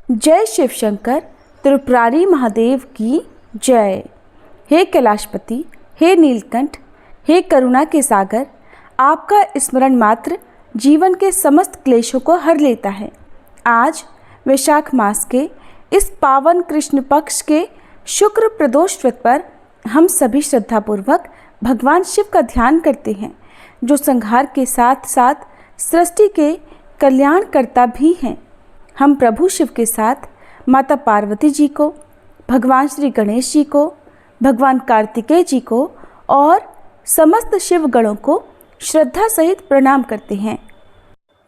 जय शिव शंकर त्रिपुरारी महादेव की जय। हे कैलाशपति, हे नीलकंठ, हे करुणा के सागर, आपका स्मरण मात्र जीवन के समस्त क्लेशों को हर लेता है। आज वैशाख मास के इस पावन कृष्ण पक्ष के शुक्र प्रदोष व्रत पर हम सभी श्रद्धापूर्वक भगवान शिव का ध्यान करते हैं, जो संहार के साथ साथ सृष्टि के कल्याणकर्ता भी हैं। हम प्रभु शिव के साथ माता पार्वती जी को, भगवान श्री गणेश जी को, भगवान कार्तिकेय जी को और समस्त शिव गणों को श्रद्धा सहित प्रणाम करते हैं।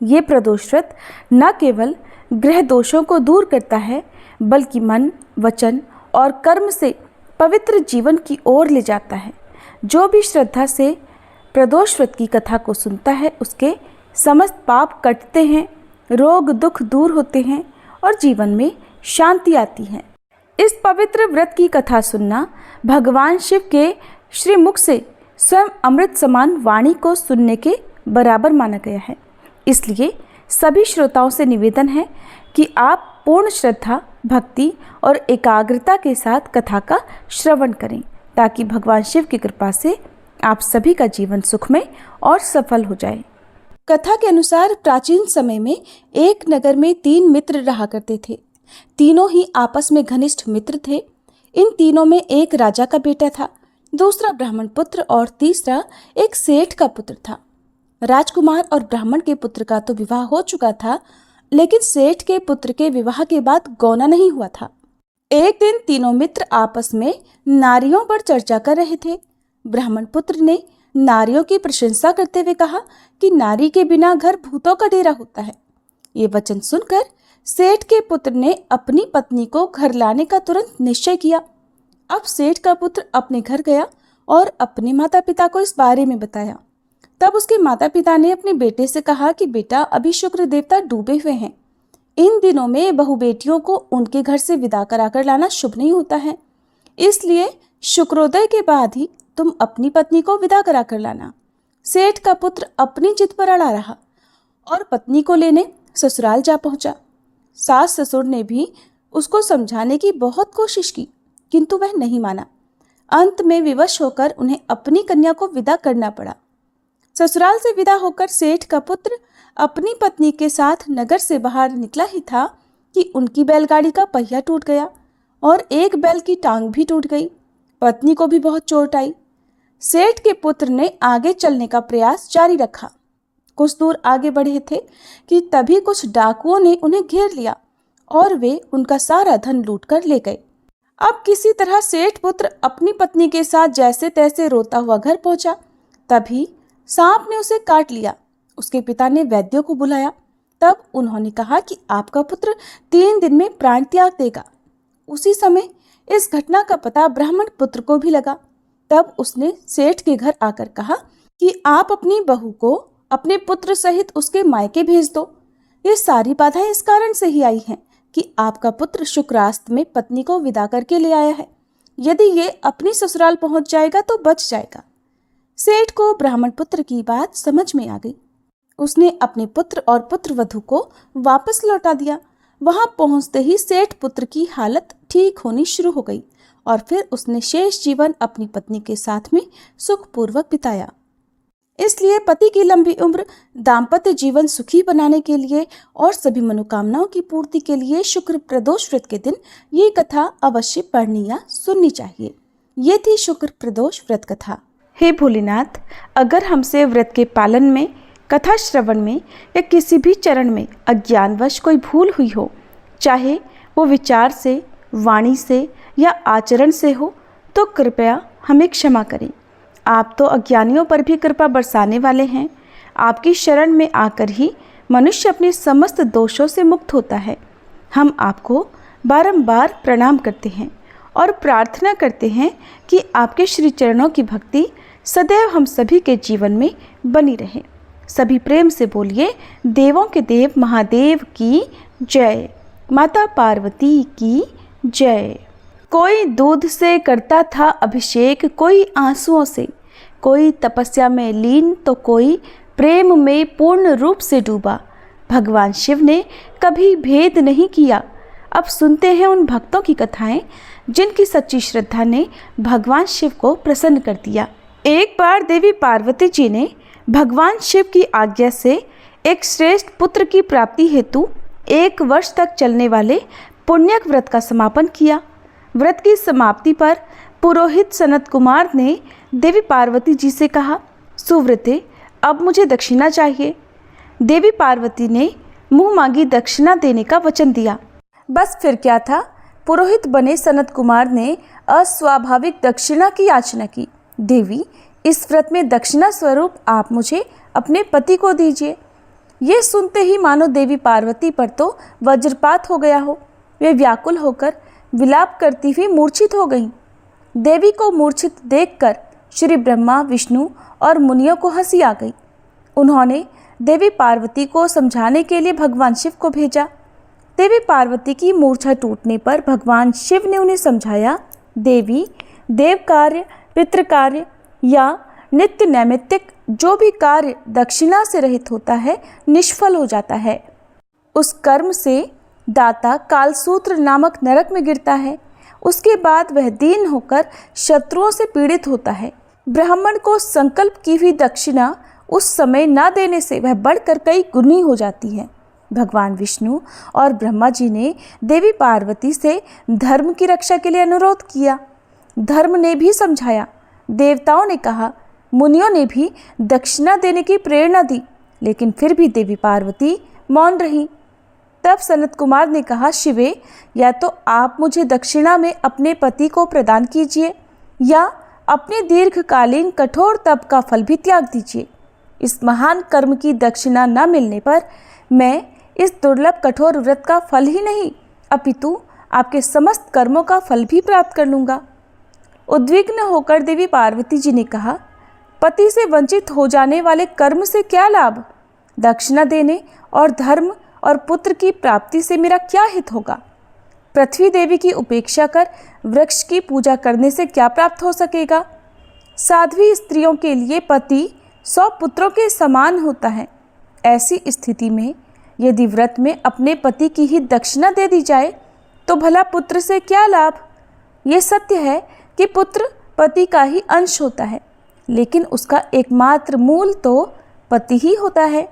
ये प्रदोष व्रत न केवल ग्रह दोषों को दूर करता है, बल्कि मन, वचन और कर्म से पवित्र जीवन की ओर ले जाता है। जो भी श्रद्धा से प्रदोष व्रत की कथा को सुनता है, उसके समस्त पाप कटते हैं, रोग दुख दूर होते हैं और जीवन में शांति आती है। इस पवित्र व्रत की कथा सुनना भगवान शिव के श्री मुख से स्वयं अमृत समान वाणी को सुनने के बराबर माना गया है। इसलिए सभी श्रोताओं से निवेदन है कि आप पूर्ण श्रद्धा, भक्ति और एकाग्रता के साथ कथा का श्रवण करें, ताकि भगवान शिव की कृपा से आप सभी का जीवन सुखमय और सफल हो जाए। कथा के अनुसार प्राचीन समय में एक नगर में 3 मित्र रहा करते थे। तीनों ही आपस में घनिष्ठ मित्र थे। इन तीनों में एक राजा का बेटा था, दूसरा ब्राह्मण पुत्र और तीसरा एक सेठ का पुत्र था। राजकुमार और ब्राह्मण के पुत्र का तो विवाह हो चुका था, लेकिन सेठ के पुत्र के विवाह के बाद गौना नहीं हुआ था। एक दिन तीनों मित्र आपस में नारियों पर चर्चा कर रहे थे। ब्राह्मण पुत्र ने नारियों की प्रशंसा करते हुए कहा कि नारी के बिना घर भूतों का डेरा होता है। ये वचन सुनकर सेठ के पुत्र ने अपनी पत्नी को घर लाने का तुरंत निश्चय किया। अब सेठ का पुत्र अपने घर गया और अपने माता पिता को इस बारे में बताया। तब उसके माता पिता ने अपने बेटे से कहा कि बेटा, अभी शुक्र देवता डूबे हुए हैं। इन दिनों में बहू बेटियों को उनके घर से विदा कराकर लाना शुभ नहीं होता है, इसलिए शुक्रोदय के बाद ही तुम अपनी पत्नी को विदा करा कर लाना। सेठ का पुत्र अपनी जिद पर अड़ा रहा और पत्नी को लेने ससुराल जा पहुंचा। सास ससुर ने भी उसको समझाने की बहुत कोशिश की, किंतु वह नहीं माना। अंत में विवश होकर उन्हें अपनी कन्या को विदा करना पड़ा। ससुराल से विदा होकर सेठ का पुत्र अपनी पत्नी के साथ नगर से बाहर निकला ही था कि उनकी बैलगाड़ी का पहिया टूट गया और एक बैल की टांग भी टूट गई। पत्नी को भी बहुत चोट आई। सेठ के पुत्र ने आगे चलने का प्रयास जारी रखा। कुछ दूर आगे बढ़े थे कि तभी कुछ डाकुओं ने उन्हें घेर लिया और वे उनका सारा धन लूटकर ले गए। अब किसी तरह सेठ पुत्र अपनी पत्नी के साथ जैसे तैसे रोता हुआ घर पहुंचा। तभी सांप ने उसे काट लिया। उसके पिता ने वैद्यों को बुलाया। तब उन्होंने कहा कि आपका पुत्र 3 दिन में प्राण त्याग देगा। उसी समय इस घटना का पता ब्राह्मण पुत्र को भी लगा। तब उसने सेठ के घर आकर कहा कि आप अपनी बहू को अपने पुत्र सहित उसके मायके भेज दो। ये सारी बाधाएं इस कारण से ही आई हैं कि आपका पुत्र शुक्रास्त में पत्नी को विदा करके ले आया है। यदि ये अपनी ससुराल पहुंच जाएगा तो बच जाएगा। सेठ को ब्राह्मण पुत्र की बात समझ में आ गई। उसने अपने पुत्र और पुत्रवधू को वापस लौटा दिया। वहां पहुंचते ही सेठ पुत्र की हालत ठीक होनी शुरू हो गई और फिर उसने शेष जीवन अपनी पत्नी के साथ में सुखपूर्वक बिताया। इसलिए पति की लंबी उम्र, दाम्पत्य जीवन सुखी बनाने के लिए और सभी मनोकामनाओं की पूर्ति के लिए शुक्र प्रदोष व्रत के दिन ये कथा अवश्य पढ़नी या सुननी चाहिए। ये थी शुक्र प्रदोष व्रत कथा। हे भोलेनाथ, अगर हमसे व्रत के पालन में, कथा श्रवण में या किसी भी चरण में अज्ञानवश कोई भूल हुई हो, चाहे वो विचार से, वाणी से या आचरण से हो, तो कृपया हमें क्षमा करें। आप तो अज्ञानियों पर भी कृपा बरसाने वाले हैं। आपकी शरण में आकर ही मनुष्य अपने समस्त दोषों से मुक्त होता है। हम आपको बारंबार प्रणाम करते हैं और प्रार्थना करते हैं कि आपके श्री चरणों की भक्ति सदैव हम सभी के जीवन में बनी रहे। सभी प्रेम से बोलिए, देवों के देव महादेव की जय, माता पार्वती की जय। कोई दूध से करता था अभिषेक, कोई आंसुओं से, कोई तपस्या में लीन तो कोई प्रेम में पूर्ण रूप से डूबा। भगवान शिव ने कभी भेद नहीं किया, अब सुनते हैं उन भक्तों की कथाएं जिनकी सच्ची श्रद्धा ने भगवान शिव को प्रसन्न कर दिया। एक बार देवी पार्वती जी ने भगवान शिव की आज्ञा से एक श्रेष्ठ पुत्र की प्राप्ति हेतु 1 वर्ष तक चलने वाले पुण्यक व्रत का समापन किया। व्रत की समाप्ति पर पुरोहित सनत कुमार ने देवी पार्वती जी से कहा, सुव्रते, अब मुझे दक्षिणा चाहिए। देवी पार्वती ने मुंह मांगी दक्षिणा देने का वचन दिया। बस फिर क्या था, पुरोहित बने सनत कुमार ने अस्वाभाविक दक्षिणा की याचना की। देवी, इस व्रत में दक्षिणा स्वरूप आप मुझे अपने पति को दीजिए। ये सुनते ही मानो देवी पार्वती पर तो वज्रपात हो गया हो। वे व्याकुल होकर विलाप करती हुई मूर्छित हो गईं। देवी को मूर्छित देखकर श्री ब्रह्मा, विष्णु और मुनियों को हंसी आ गई। उन्होंने देवी पार्वती को समझाने के लिए भगवान शिव को भेजा। देवी पार्वती की मूर्छा टूटने पर भगवान शिव ने उन्हें समझाया, देवी, देव कार्य, पितृ कार्य या नित्य नैमित्तिक जो भी कार्य दक्षिणा से रहित होता है निष्फल हो जाता है। उस कर्म से दाता कालसूत्र नामक नरक में गिरता है। उसके बाद वह दीन होकर शत्रुओं से पीड़ित होता है। ब्राह्मण को संकल्प की हुई दक्षिणा उस समय न देने से वह बढ़कर कई गुनी हो जाती है। भगवान विष्णु और ब्रह्मा जी ने देवी पार्वती से धर्म की रक्षा के लिए अनुरोध किया। धर्म ने भी समझाया। देवताओं ने कहा, मुनियों ने भी दक्षिणा देने की प्रेरणा दी, लेकिन फिर भी देवी पार्वती मौन रही। तब सनत कुमार ने कहा, शिवे, या तो आप मुझे दक्षिणा में अपने पति को प्रदान कीजिए या अपने दीर्घकालीन कठोर तप का फल भी त्याग दीजिए। इस महान कर्म की दक्षिणा न मिलने पर मैं इस दुर्लभ कठोर व्रत का फल ही नहीं अपितु आपके समस्त कर्मों का फल भी प्राप्त कर लूँगा। उद्विग्न होकर देवी पार्वती जी ने कहा, पति से वंचित हो जाने वाले कर्म से क्या लाभ? दक्षिणा देने और धर्म और पुत्र की प्राप्ति से मेरा क्या हित होगा? पृथ्वी देवी की उपेक्षा कर वृक्ष की पूजा करने से क्या प्राप्त हो सकेगा? साध्वी स्त्रियों के लिए पति 100 पुत्रों के समान होता है। ऐसी स्थिति में यदि व्रत में अपने पति की ही दक्षिणा दे दी जाए तो भला पुत्र से क्या लाभ? ये सत्य है कि पुत्र पति का ही अंश होता है, लेकिन उसका एकमात्र मूल तो पति ही होता है।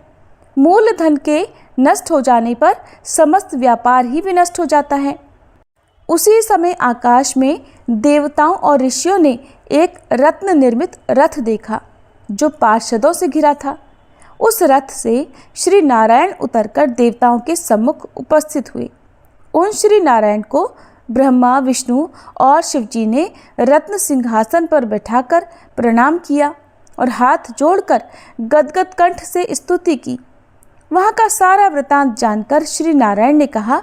मूल धन के नष्ट हो जाने पर समस्त व्यापार ही विनष्ट हो जाता है। उसी समय आकाश में देवताओं और ऋषियों ने एक रत्न निर्मित रथ देखा जो पार्षदों से घिरा था। उस रथ से श्री नारायण उतरकर देवताओं के सम्मुख उपस्थित हुए। उन श्री नारायण को ब्रह्मा, विष्णु और शिवजी ने रत्न सिंहासन पर बैठाकर प्रणाम किया और हाथ जोड़कर गदगद कंठ से स्तुति की। वहाँ का सारा वृतांत जानकर श्री नारायण ने कहा,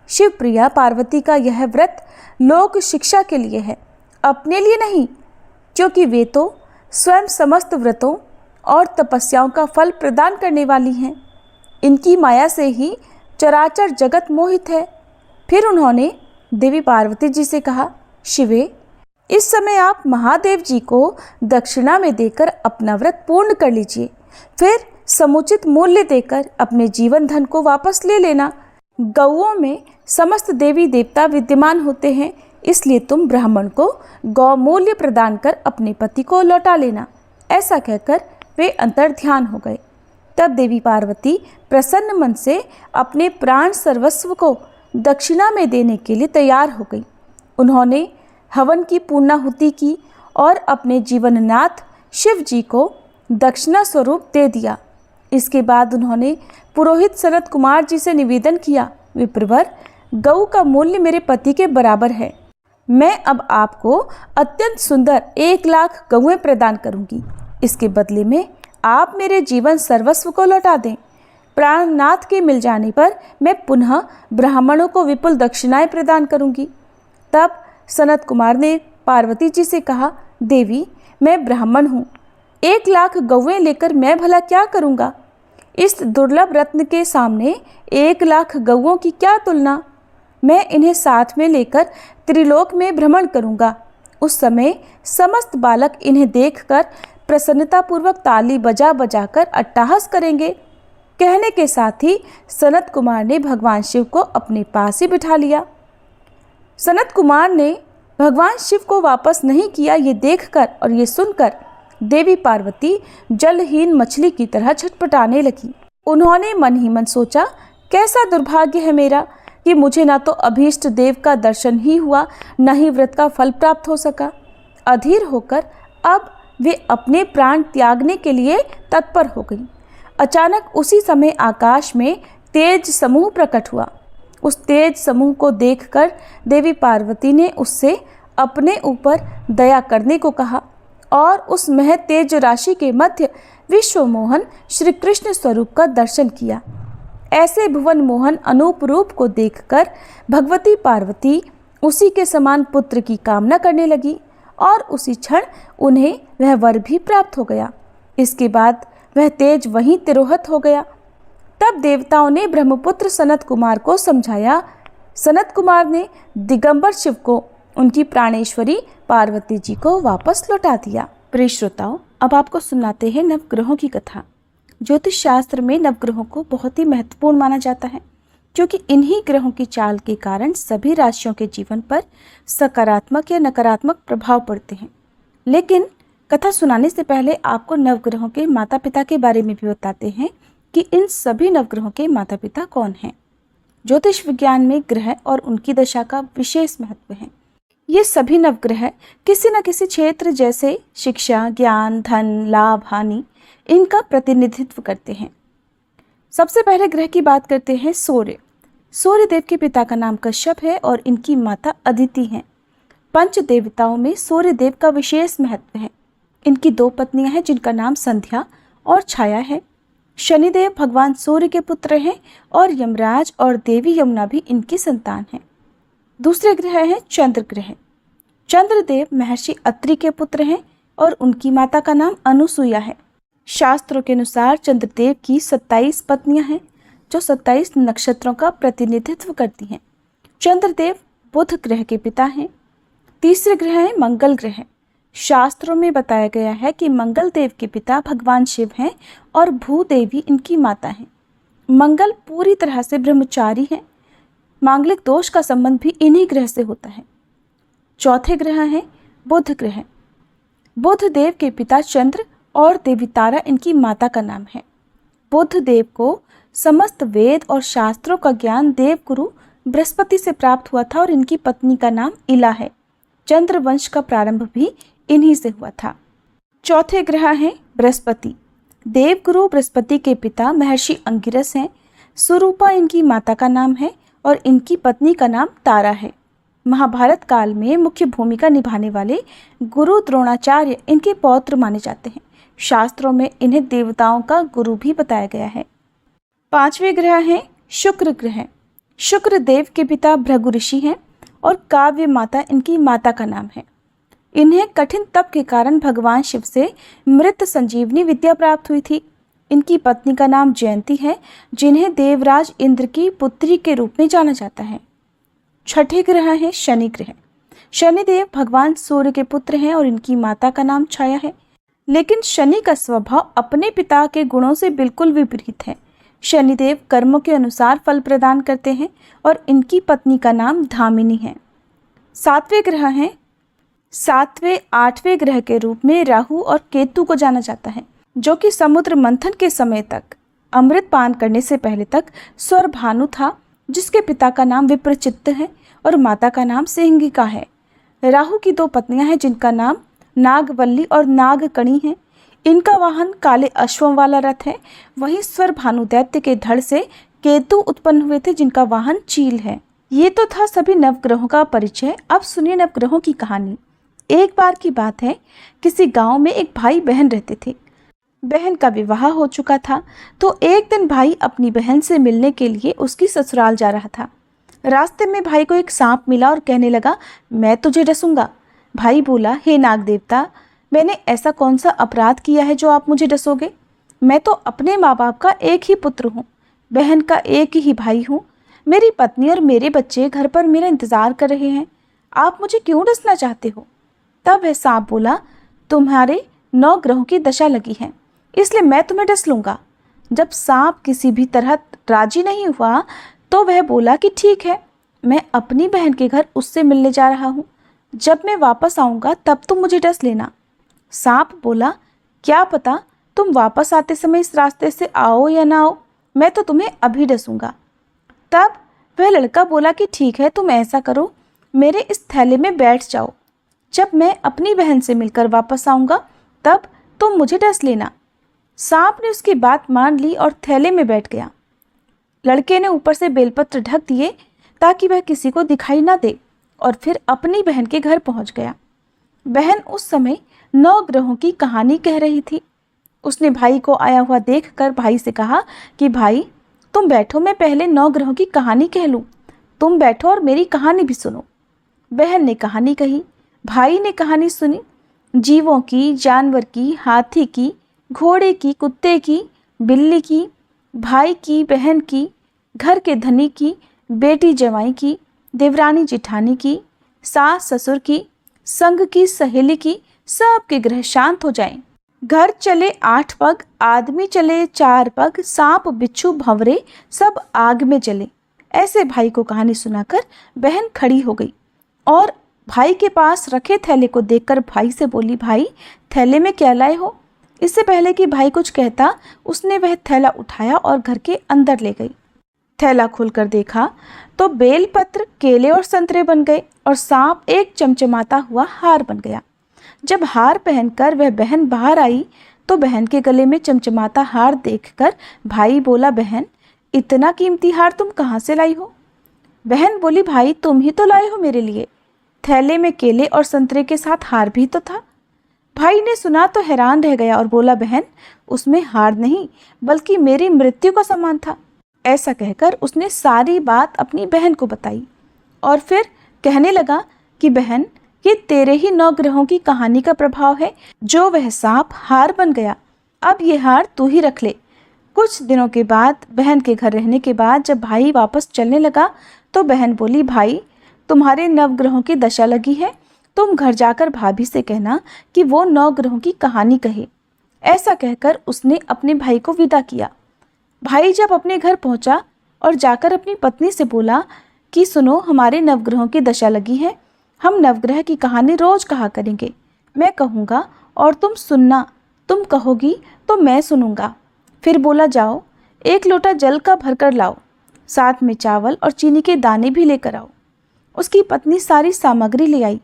शिवप्रिया पार्वती का यह व्रत लोक शिक्षा के लिए है, अपने लिए नहीं, क्योंकि वे तो स्वयं समस्त व्रतों और तपस्याओं का फल प्रदान करने वाली हैं। इनकी माया से ही चराचर जगत मोहित है। फिर उन्होंने देवी पार्वती जी से कहा, शिवे, इस समय आप महादेव जी को दक्षिणा में देकर अपना व्रत पूर्ण कर लीजिए, फिर समुचित मूल्य देकर अपने जीवन धन को वापस ले लेना। गौओं में समस्त देवी देवता विद्यमान होते हैं, इसलिए तुम ब्राह्मण को गौ मूल्य प्रदान कर अपने पति को लौटा लेना। ऐसा कहकर वे अंतर्ध्यान हो गए। तब देवी पार्वती प्रसन्न मन से अपने प्राण सर्वस्व को दक्षिणा में देने के लिए तैयार हो गई। उन्होंने हवन की पूर्णाहुति की और अपने जीवननाथ शिव जी को दक्षिणा स्वरूप दे दिया। इसके बाद उन्होंने पुरोहित सनत कुमार जी से निवेदन किया, विप्रवर, गऊ का मूल्य मेरे पति के बराबर है। मैं अब आपको अत्यंत सुंदर 1 लाख गऊएं प्रदान करूंगी। इसके बदले में आप मेरे जीवन सर्वस्व को लौटा दें। प्राणनाथ के मिल जाने पर मैं पुनः ब्राह्मणों को विपुल दक्षिणाएं प्रदान करूंगी। तब सनत कुमार ने पार्वती जी से कहा, देवी, मैं ब्राह्मण हूँ, 1 लाख गौएं लेकर मैं भला क्या करूँगा? इस दुर्लभ रत्न के सामने 1 लाख गौओं की क्या तुलना? मैं इन्हें साथ में लेकर त्रिलोक में भ्रमण करूँगा। उस समय समस्त बालक इन्हें देखकर प्रसन्नतापूर्वक ताली बजा बजाकर अट्टहास करेंगे। कहने के साथ ही सनत कुमार ने भगवान शिव को अपने पास ही बिठा लिया। सनत कुमार ने भगवान शिव को वापस नहीं किया, ये देखकर और ये सुनकर देवी पार्वती जलहीन मछली की तरह छटपटाने लगी। उन्होंने मन ही मन सोचा, कैसा दुर्भाग्य है मेरा कि मुझे ना तो अभीष्ट देव का दर्शन ही हुआ, न ही व्रत का फल प्राप्त हो सका। अधीर होकर अब वे अपने प्राण त्यागने के लिए तत्पर हो गई। अचानक उसी समय आकाश में तेज समूह प्रकट हुआ। उस तेज समूह को देखकर देवी पार्वती ने उससे अपने ऊपर दया करने को कहा और उस मह तेज राशि के मध्य विश्व मोहन श्री कृष्ण स्वरूप का दर्शन किया। ऐसे भुवन मोहन अनूप रूप को देखकर भगवती पार्वती उसी के समान पुत्र की कामना करने लगी और उसी क्षण उन्हें वह वर भी प्राप्त हो गया। इसके बाद वह तेज वहीं तिरोहित हो गया। तब देवताओं ने ब्रह्मपुत्र सनत कुमार को समझाया। सनत कुमार ने दिगंबर शिव को उनकी प्राणेश्वरी पार्वती जी को वापस लौटा दिया। प्रिय श्रोताओं, अब आपको सुनाते हैं नवग्रहों की कथा। ज्योतिष शास्त्र में नवग्रहों को बहुत ही महत्वपूर्ण माना जाता है, क्योंकि इन्हीं ग्रहों की चाल के कारण सभी राशियों के जीवन पर सकारात्मक या नकारात्मक प्रभाव पड़ते हैं। लेकिन कथा सुनाने से पहले आपको नवग्रहों के माता पिता के बारे में भी बताते हैं कि इन सभी नवग्रहों के माता पिता कौन हैं। ज्योतिष विज्ञान में ग्रह और उनकी दशा का विशेष महत्व है। ये सभी नवग्रह किसी न किसी क्षेत्र जैसे शिक्षा, ज्ञान, धन, लाभ, हानि इनका प्रतिनिधित्व करते हैं। सबसे पहले ग्रह की बात करते हैं सूर्य। सूर्य देव के पिता का नाम कश्यप है और इनकी माता अदिति हैं। पंच देवताओं में सूर्य देव का विशेष महत्व है। इनकी दो पत्नियां हैं जिनका नाम संध्या और छाया है। शनिदेव भगवान सूर्य के पुत्र हैं और यमराज और देवी यमुना भी इनकी संतान हैं। दूसरे ग्रह हैं चंद्र ग्रह। चंद्रदेव महर्षि अत्रि के पुत्र हैं और उनकी माता का नाम अनुसुईया है। शास्त्रों के अनुसार चंद्रदेव की 27 पत्नियां हैं जो 27 नक्षत्रों का प्रतिनिधित्व करती हैं। चंद्रदेव बुध ग्रह के पिता हैं। तीसरे ग्रह है मंगल ग्रह। शास्त्रों में बताया गया है कि मंगल देव के पिता भगवान शिव हैं और भूदेवी इनकी माता हैं। मंगल पूरी तरह से ब्रह्मचारी हैं। मांगलिक दोष का संबंध भी इन्हीं ग्रह से होता है। चौथे ग्रह हैं बुध ग्रह। बुध देव के पिता चंद्र और देवी तारा इनकी माता का नाम है। बुध देव को समस्त वेद और शास्त्रों का ज्ञान देवगुरु बृहस्पति से प्राप्त हुआ था और इनकी पत्नी का नाम इला है। चंद्र वंश का प्रारंभ भी इन्हीं से हुआ था। चौथे ग्रह हैं बृहस्पति। देवगुरु बृहस्पति के पिता महर्षि अंगिरस हैं। सुरूपा इनकी माता का नाम है और इनकी पत्नी का नाम तारा है। महाभारत काल में मुख्य भूमिका निभाने वाले गुरु द्रोणाचार्य इनके पौत्र माने जाते हैं। शास्त्रों में इन्हें देवताओं का गुरु भी बताया गया है। पांचवें ग्रह हैं शुक्र ग्रह। शुक्र देव के पिता भृगु ऋषि हैं और काव्य माता इनकी माता का नाम है। इन्हें कठिन तप के कारण भगवान शिव से मृत संजीवनी विद्या प्राप्त हुई थी। इनकी पत्नी का नाम जयंती है, जिन्हें देवराज इंद्र की पुत्री के रूप में जाना जाता है। छठे ग्रह है शनि ग्रह। शनिदेव भगवान सूर्य के पुत्र हैं और इनकी माता का नाम छाया है। लेकिन शनि का स्वभाव अपने पिता के गुणों से बिल्कुल विपरीत है। शनिदेव कर्मों के अनुसार फल प्रदान करते हैं और इनकी पत्नी का नाम धामिनी है। सातवें आठवें ग्रह के रूप में राहु और केतु को जाना जाता है, जो कि समुद्र मंथन के समय तक अमृत पान करने से पहले तक स्वर भानु था, जिसके पिता का नाम विप्रचित्त है और माता का नाम सिंहिका है। राहु की दो पत्नियां हैं जिनका नाम नागवल्ली और नागकणी है। इनका वाहन काले अश्वों वाला रथ है। वहीं स्वर भानु दैत्य के धड़ से केतु उत्पन्न हुए थे जिनका वाहन चील है। ये तो था सभी नवग्रहों का परिचय। अब सुनिए नवग्रहों की कहानी। एक बार की बात है, किसी गांव में एक भाई बहन रहते थे। बहन का विवाह हो चुका था, तो एक दिन भाई अपनी बहन से मिलने के लिए उसकी ससुराल जा रहा था। रास्ते में भाई को एक सांप मिला और कहने लगा, मैं तुझे डसूंगा। भाई बोला, हे नाग देवता, मैंने ऐसा कौन सा अपराध किया है जो आप मुझे डसोगे? मैं तो अपने माँ बाप का एक ही पुत्र हूँ, बहन का एक ही भाई हूँ। मेरी पत्नी और मेरे बच्चे घर पर मेरा इंतज़ार कर रहे हैं, आप मुझे क्यों डसना चाहते हो? तब वह सांप बोला, तुम्हारे 9 ग्रहों की दशा लगी है, इसलिए मैं तुम्हें डस लूँगा। जब सांप किसी भी तरह राजी नहीं हुआ तो वह बोला कि ठीक है, मैं अपनी बहन के घर उससे मिलने जा रहा हूँ। जब मैं वापस आऊँगा तब तुम मुझे डस लेना। सांप बोला, क्या पता तुम वापस आते समय इस रास्ते से आओ या ना आओ, मैं तो तुम्हें अभी डसूंगा। तब वह लड़का बोला कि ठीक है, तुम ऐसा करो, मेरे इस थैले में बैठ जाओ। जब मैं अपनी बहन से मिलकर वापस आऊँगा तब तुम मुझे डस लेना। सांप ने उसकी बात मान ली और थैले में बैठ गया। लड़के ने ऊपर से बेलपत्र ढक दिए ताकि वह किसी को दिखाई ना दे और फिर अपनी बहन के घर पहुंच गया। बहन उस समय 9 ग्रहों की कहानी कह रही थी। उसने भाई को आया हुआ देखकर भाई से कहा कि भाई तुम बैठो, मैं पहले 9 ग्रहों की कहानी कह लूँ। तुम बैठो और मेरी कहानी भी सुनो। बहन ने कहानी कही, भाई ने कहानी सुनी। जीवों की, जानवर की, हाथी की, घोड़े की, कुत्ते की, बिल्ली की, भाई की, बहन की, घर के धनी की, बेटी जवाई की, देवरानी जिठानी की, सास ससुर की, संग की, सहेली की, सबके ग्रह शांत हो जाएं। घर चले 8 पग, आदमी चले 4 पग, सांप बिच्छू भंवरे सब आग में जले। ऐसे भाई को कहानी सुनाकर बहन खड़ी हो गई और भाई के पास रखे थैले को देखकर भाई से बोली, भाई थैले में क्या लाए हो? इससे पहले कि भाई कुछ कहता उसने वह थैला उठाया और घर के अंदर ले गई। थैला खोलकर देखा तो बेलपत्र, केले और संतरे बन गए और सांप एक चमचमाता हुआ हार बन गया। जब हार पहनकर वह बहन बाहर आई तो बहन के गले में चमचमाता हार देखकर भाई बोला, बहन इतना कीमती हार तुम कहाँ से लाई हो? बहन बोली, भाई तुम ही तो लाए हो मेरे लिए। थैले में केले और संतरे के साथ हार भी तो था। भाई ने सुना तो हैरान रह गया और बोला, बहन उसमें हार नहीं बल्कि मेरी मृत्यु का सामान था। ऐसा कहकर उसने सारी बात अपनी बहन को बताई और फिर कहने लगा कि बहन ये तेरे ही 9 ग्रहों की कहानी का प्रभाव है, जो वह सांप हार बन गया। अब ये हार तू ही रख ले। कुछ दिनों के बाद बहन के घर रहने के बाद जब भाई वापस चलने लगा तो बहन बोली, भाई तुम्हारे 9 ग्रहों की दशा लगी है, तुम घर जाकर भाभी से कहना कि वो 9 ग्रहों की कहानी कहे। ऐसा कहकर उसने अपने भाई को विदा किया। भाई जब अपने घर पहुंचा और जाकर अपनी पत्नी से बोला कि सुनो, हमारे 9 ग्रहों की दशा लगी है, हम नवग्रह की कहानी रोज कहा करेंगे। मैं कहूँगा और तुम सुनना, तुम कहोगी तो मैं सुनूंगा। फिर बोला, जाओ 1 लोटा जल का भरकर लाओ, साथ में चावल और चीनी के दाने भी लेकर आओ। उसकी पत्नी सारी सामग्री ले आई।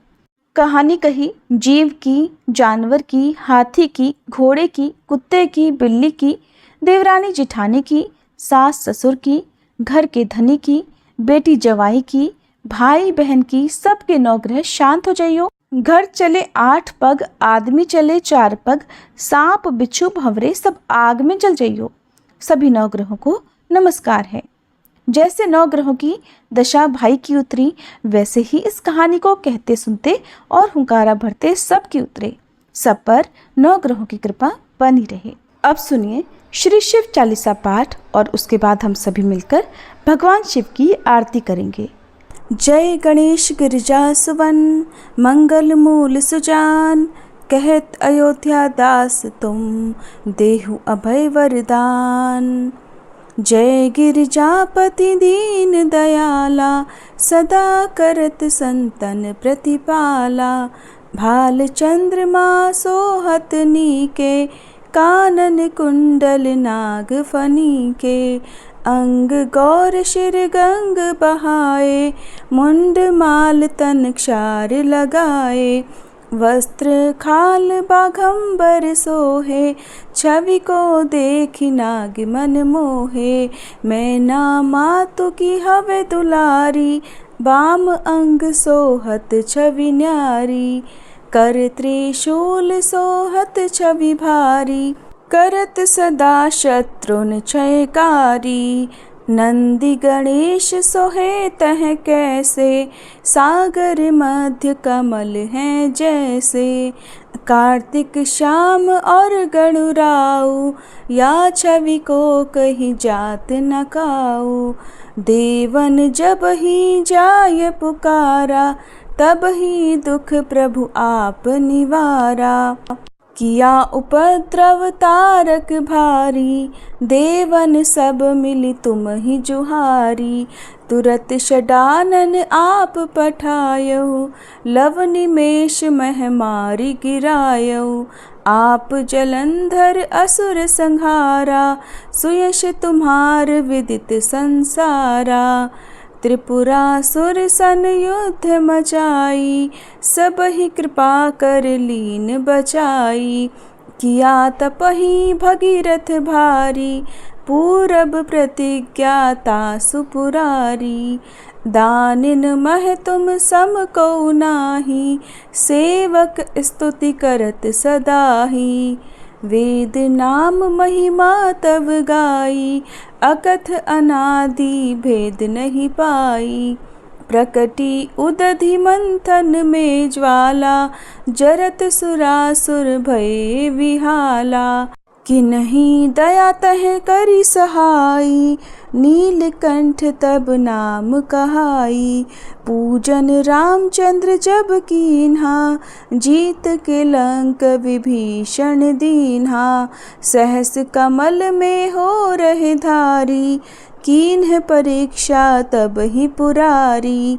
कहानी कही, जीव की, जानवर की, हाथी की, घोड़े की, कुत्ते की, बिल्ली की, देवरानी जिठानी की, सास ससुर की, घर के धनी की, बेटी जवाई की, भाई बहन की, सबके 9 ग्रह शांत हो जाइयो। घर चले 8 पग, आदमी चले 4 पग, सांप बिच्छू भंवरे सब आग में जल जाइयो। सभी 9 ग्रहों को नमस्कार है। जैसे 9 ग्रहों की दशा भाई की उतरी, वैसे ही इस कहानी को कहते सुनते और हुंकारा भरते सब की उतरे। सब पर 9 ग्रहों की कृपा बनी रहे। अब सुनिए श्री शिव चालीसा पाठ और उसके बाद हम सभी मिलकर भगवान शिव की आरती करेंगे। जय गणेश गिरिजा सुवन, मंगल मूल सुजान, कहत अयोध्या दास तुम, देहु अभय वरदान। जय गिरिजापति दीन दयाला, सदा करत संतन प्रतिपाला। भाल चंद्रमा सोहत नीके, कानन कुंडल नाग फनी के। अंग गौर शिर गंग बहाए, मुंड माल तन क्षार लगाए। वस्त्र खाल बाघंबर सोहे, छवि को देखी नाग मन मोहे। मैना मातु की हवे दुलारी, बाम अंग सोहत छवि न्यारी। कर त्रिशूल सोहत छवि भारी, करत सदा शत्रुन क्षयकारी। नंदी गणेश सोहे तह कैसे, सागर मध्य कमल हैं जैसे। कार्तिक श्याम और गणुराऊ, या छवि को कहीं जात न काऊ। देवन जब ही जाय पुकारा, तब ही दुख प्रभु आप निवारा। किया उपद्रव तारक भारी, देवन सब मिली तुम ही जुहारी। तुरत षडानन आप पठायऊ, लव निमेष मह मारी गिरायऊ। आप जलंधर असुर संहारा, सुयश तुम्हार विदित संसारा। त्रिपुरासुर सन युद्ध मचाई, सब ही कृपा कर लीन बचाई। किया तपहि भगीरथ भारी, पूरब प्रतिज्ञा तासु पुरारी। दानिन मह तुम सम को नाही, सेवक स्तुति करत सदाही। वेद नाम महिमा तब गाई, अकथ अनादि भेद नहीं पाई। प्रकटी उदधि मंथन में ज्वाला, जरत सुरासुर भये विहाला। कि नहीं दया तह करी सहाई, नीलकंठ तब नाम कहाई। पूजन रामचंद्र जब कीन्हा, जीत के लंक विभीषण दीन्हा। सहस कमल में हो रहे धारी, कीन्ह परीक्षा तब ही पुरारी।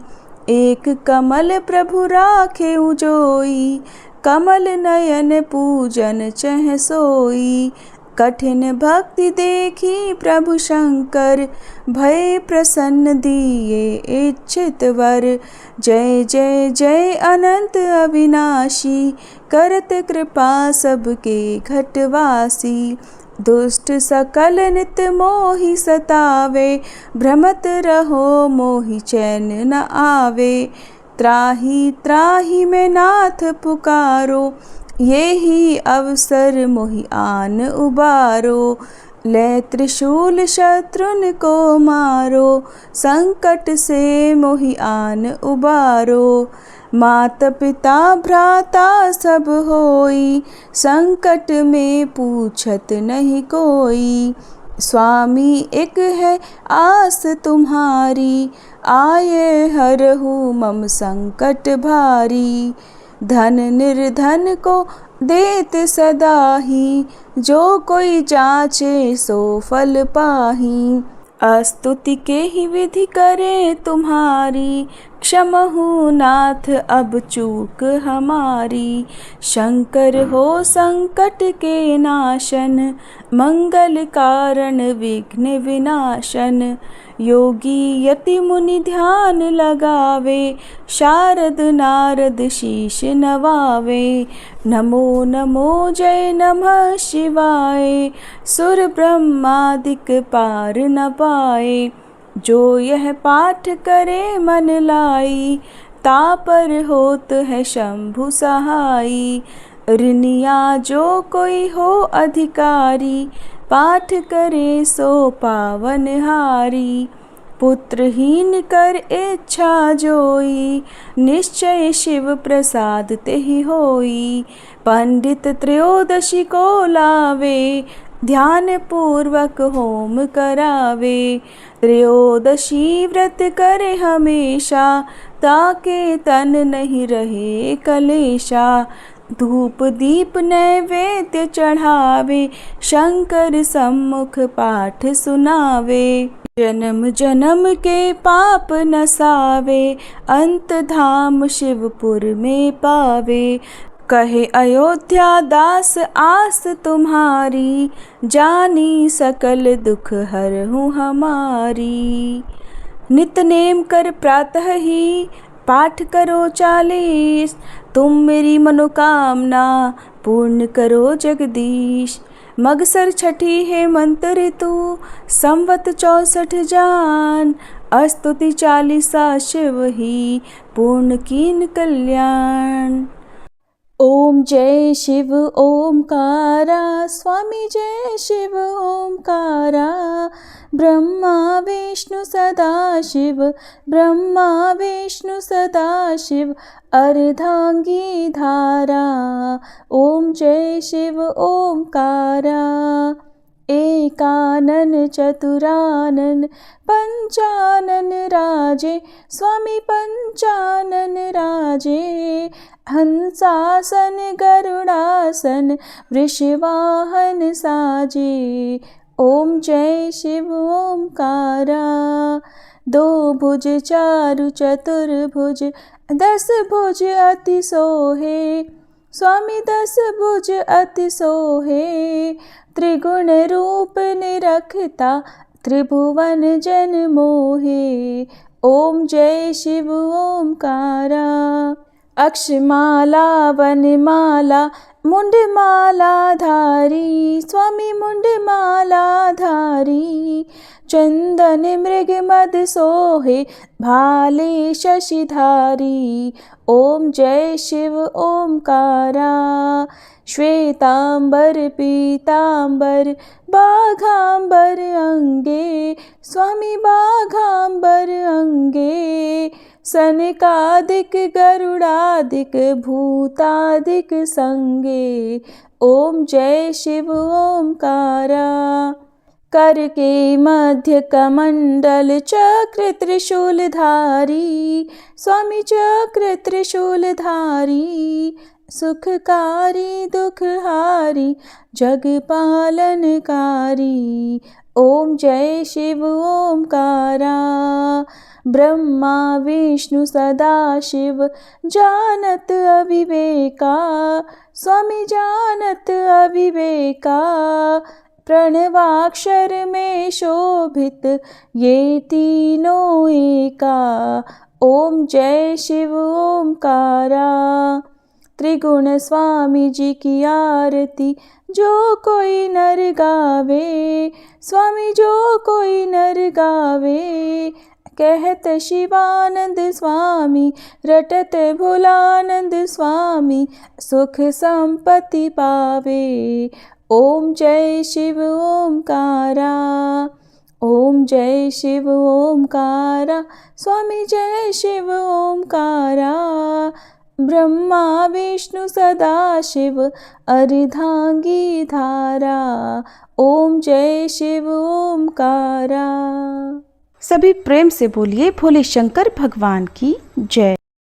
एक कमल प्रभु राखे उजोई, कमल नयन पूजन चह सोई। कठिन भक्ति देखी प्रभु शंकर, भय प्रसन्न दिए इच्छित वर। जय जय जय अनंत अविनाशी, करत कृपा सबके घटवासी। दुष्ट सकल नित मोहि सतावे, भ्रमत रहो मोहि चैन न आवे। त्राहि त्राहि में नाथ पुकारो, ये ही अवसर मोहि आन उबारो। ले त्रिशूल शत्रुन को मारो, संकट से मोहि आन उबारो। मात पिता भ्राता सब होई, संकट में पूछत नहीं कोई। स्वामी एक है आस तुम्हारी, आये हरहु मम संकट भारी। धन निर्धन को देत सदाही, जो कोई जाचे सो फल पाही। स्तुति के ही विधि करे तुम्हारी, क्षमहु नाथ अब चूक हमारी। शंकर हो संकट के नाशन, मंगल कारण विघ्न विनाशन। योगी यति मुनि ध्यान लगावे, शारद नारद शीश नवावे। नमो नमो जय नमः शिवाय, सुर ब्रह्मादिक पार न पाए। जो यह पाठ करे मन लाई, तापर होत है शंभु सहाई। ऋनिया जो कोई हो अधिकारी, पाठ करे सो पावनहारी। पुत्रहीन कर इच्छा जोई, निश्चय शिव प्रसाद तेहि होई। पंडित त्रयोदशी को लावे, ध्यान पूर्वक होम करावे। त्रयोदशी व्रत करे हमेशा, ताके तन नहीं रहे कलेशा। धूप दीप नैवेद्य चढ़ावे, शंकर सम्मुख पाठ सुनावे। जन्म जन्म के पाप नसावे, अंत धाम शिवपुर में पावे। कहे अयोध्या दास आस तुम्हारी, जानी सकल दुख हरहु हमारी। नित नेम कर प्रातः ही, पाठ करो 40, तुम मेरी मनोकामना पूर्ण करो जगदीश। मगसर छठी है मंत्र ऋतु, संवत 64 जान। स्तुति 40 शिव ही, पूर्ण कीन कल्याण। ओम जय शिव ओमकारा, स्वामी जय शिव ओमकारा। ब्रह्मा विष्णु सदा शिव, ब्रह्मा विष्णु सदा शिव, अर्धांगी धारा। ओम जय शिव ओमकारा। एकानन चतुरानन, पंचानन राजे, स्वामी पंचानन राजे। हंसासन गरुड़ासन वृषवाहन साजे। ओम जय शिव ओमकारा। दो भुज चारु चतुर्भुज 10 भुज अति सोहे। स्वामी 10 भुज अति सोहे। त्रिगुण रूप निरखता त्रिभुवन जन मोहे। ओम जय शिव ओमकारा। अक्षमाला वनमाला मुंडमाला धारी। स्वामी मुंडमाला धारी। चंदन मृग मद सोहे भाले शशिधारी। ओम जय शिव ओमकारा। श्वेतांबर पीतांबर बाघांबर अंगे। स्वामी बाघांबर अंगे। सनकादिक गरुड़ादिक भूतादिक संगे। ओम जय शिव ओमकारा। कर के मध्य कमंडल चक्र त्रिशूलधारी। स्वामी चक्र त्रिशूलधारी। सुखकारी दुखहारी जगपालनकारी। ओम जय शिव ओमकारा। ब्रह्मा विष्णु सदाशिव जानत अविवेका। स्वामी जानत अविवेका। प्रणवाक्षर में शोभित ये तीनों एका। ओम जय शिव ओमकारा। त्रिगुण स्वामी जी की आरती जो कोई नर गावे। स्वामी जो कोई नर गावे। कहत शिवानंद स्वामी रटत भोलानंद स्वामी सुख संपत्ति पावे। ओम जय शिव ओमकारा। ओम जय शिव ओमकारा। स्वामी जय शिव ओमकारा। ब्रह्मा विष्णु सदाशिव अर्धांगी धारा। ओम जय शिव ओमकारा। सभी प्रेम से बोलिए भोले शंकर भगवान की जय।